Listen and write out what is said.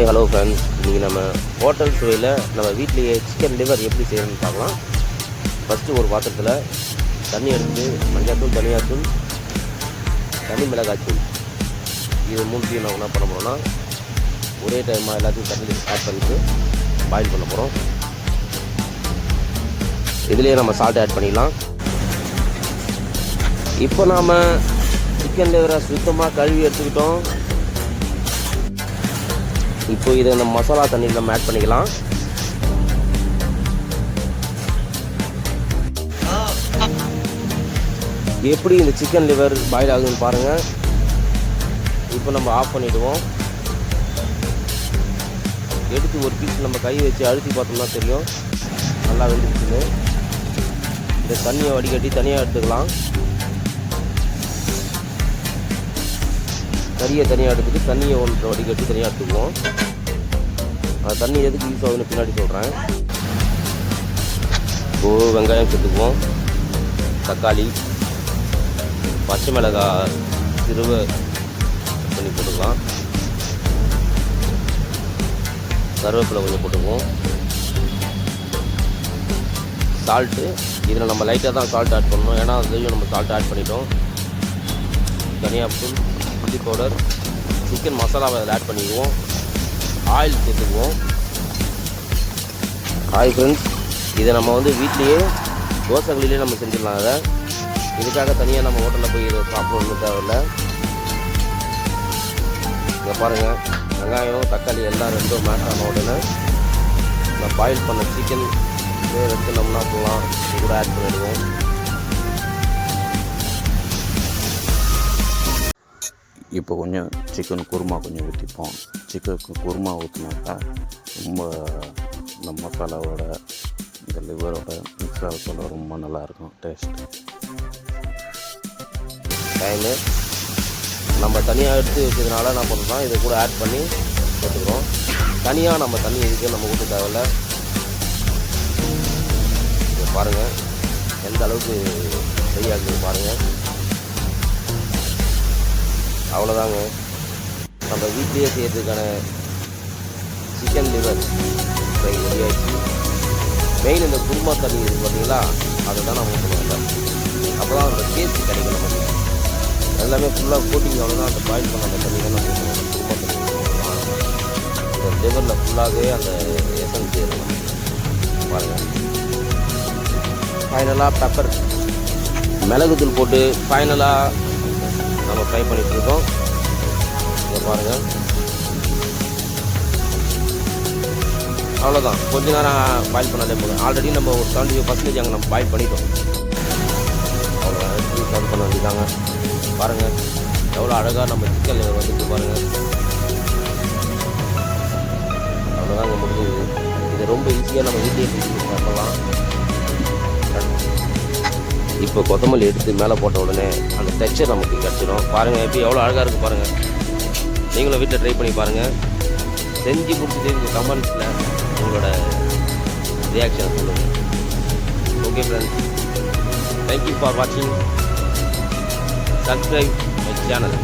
Hi hello friends, இன்றைக்கி நம்ம hotel சுவையில் நம்ம வீட்லேயே சிக்கன் லிவர் எப்படி செய்யணும்னு பார்க்கலாம். ஃபஸ்ட்டு ஒரு பாத்திரத்தில் தண்ணி எடுத்து மஞ்சள்தூள், தனியாத்தூள், தனி மிளகாய்த்தூள் இது மூணுத்தையும் நம்ம என்ன பண்ண போகிறோம்னா ஒரே டைமாக எல்லாத்தையும் தண்ணியில் ஆட் பண்ணிவிட்டு பாயில் பண்ண போகிறோம். இதுலேயே நம்ம சால்ட் ஆட் பண்ணிடலாம். இப்போ நாம் சிக்கன் லிவரை சுத்தமாக கழுவி எடுத்துக்கிட்டோம். இப்போ இதை நம்ம மசாலா தண்ணியில் நம்ம ஆட் பண்ணிக்கலாம். எப்படி இந்த சிக்கன் லிவர் பாயில் ஆகுதுன்னு பாருங்கள். இப்போ நம்ம ஆஃப் பண்ணிவிடுவோம். எடுத்து ஒரு பீஸ் நம்ம கை வச்சு அழுத்தி பார்த்தோம்னா தெரியும் நல்லா வெந்துருச்சுன்னு. இந்த தண்ணியை வடிகட்டி தனியாக எடுத்துக்கலாம். கறியை தனியாக எடுத்துட்டு தண்ணியை ஒன்று வடிகட்டி தனியாக எடுத்துக்குவோம். அந்த தண்ணி எதுக்கு யூஸ் ஆகுதுன்னு பின்னாடி சொல்கிறேன். இப்போது வெங்காயம் சேர்த்துக்குவோம், தக்காளி, பச்சை மிளகாய் திருவை பண்ணி போட்டுக்கலாம், கருவேப்பிலை கொஞ்சம் போட்டுக்குவோம், சால்ட்டு. இதில் நம்ம லைட்டாக தான் சால்ட் ஆட் பண்ணணும், ஏன்னா அதுலேயும் நம்ம சால்ட் ஆட் பண்ணிட்டோம். தனியாத்தூள், சில்லி பவுடர், சிக்கன் மசாலாவை அதில் ஆட் பண்ணிக்குவோம். ஆயில் சேர்த்துக்குவோம். ஹாய் ஃப்ரெண்ட்ஸ், இதை நம்ம வீட்லேயே தோசைகளிலே நம்ம செஞ்சிடலாம். அதை இதுக்காக தனியாக நம்ம ஹோட்டலில் போய் இதை சாப்பிடணும்னு தேவையில்லை. இங்கே பாருங்கள், வெங்காயம் தக்காளி எல்லாம் ரெண்டும் மேஷ் ஆன உடனே நான் பாயில் பண்ண சிக்கன் எடுத்து நம்ம என்ன பண்ணலாம், இது கூட ஆட் பண்ணிடுவோம். இப்போ கொஞ்சம் சிக்கன் குருமா கொஞ்சம் ஊற்றிப்போம். சிக்கனுக்கு குருமா ஊற்றினாக்கா ரொம்ப இந்த மசாலாவோட இந்த லிவரோட மிக்ஸ் ஆகல ரொம்ப நல்லாயிருக்கும் டேஸ்ட்டு. டைமு நம்ம தனியாக எடுத்து வச்சதுனால என்ன பண்ணுறோம்னா இதை கூட ஆட் பண்ணி போட்டுக்கிறோம். தனியாக நம்ம தண்ணி இதுக்கு நம்ம ஊற்ற தேவையில்லை. இதை பாருங்கள் எந்த அளவுக்கு ஃப்ரை ஆகுது பாருங்கள். அவ்வளோதாங்க, நம்ம வீட்லேயே செய்கிறதுக்கான சிக்கன் லிவர் ஃப்ரை ரெடி ஆகிடுச்சு. மெயின் இந்த குருமா தண்ணி இருக்குது பார்த்தீங்களா, அதை தான் நம்ம ஊற்றணும். அப்போ தான் அந்த டேஸ்ட் கிடைக்கும். நமக்கு எல்லாமே ஃபுல்லாக கோட்டிங் அவ்வளோதான். அந்த பாயில் பண்ண அந்த தண்ணி தான் நம்ம ஊற்றணும். குருமா தண்ணி இந்த லிவரில் ஃபுல்லாகவே அந்த எசன்ஸ் சேரும். பாருங்கள், ஃபைனலாக பெப்பர் மிளகுத்தூள் போட்டு ஃபைனலாக நம்ம ஃப்ரை பண்ணிகிட்டு இருக்கோம். இதை பாருங்கள், அவ்வளோதான். கொஞ்ச நேரம் பாயில் பண்ணாலே போதும். ஆல்ரெடி நம்ம ஒரு 75% அங்கே நம்ம பாயில் பண்ணிட்டோம். அவ்வளோதான், எடுத்து சர்வ் பண்ண வேண்டியதாங்க. பாருங்கள் எவ்வளோ அழகாக நம்ம சிக்கன் லிவர் வந்துட்டு பாருங்கள். அவ்வளோதாங்க, முடிஞ்சது. இது ரொம்ப ஈஸியாக நம்ம வீட்லேயே செஞ்சு சாப்பிடலாம். இப்போ கொத்தமல்லி எடுத்து மேலே போட்ட உடனே அந்த டெக்ஸ்சர் நமக்கு கிடச்சிடும். பாருங்கள் எப்படி எவ்வளோ அழகாக இருக்குது பாருங்கள். நீங்களும் வீட்டில் ட்ரை பண்ணி பாருங்கள். செஞ்சு கொடுத்துட்டு இந்த கமெண்ட்ஸில் உங்களோட ரியாக்ஷனை சொல்லுங்கள். ஓகே ஃப்ரெண்ட்ஸ், தேங்க்யூ ஃபார் வாட்சிங். Subscribe my channel.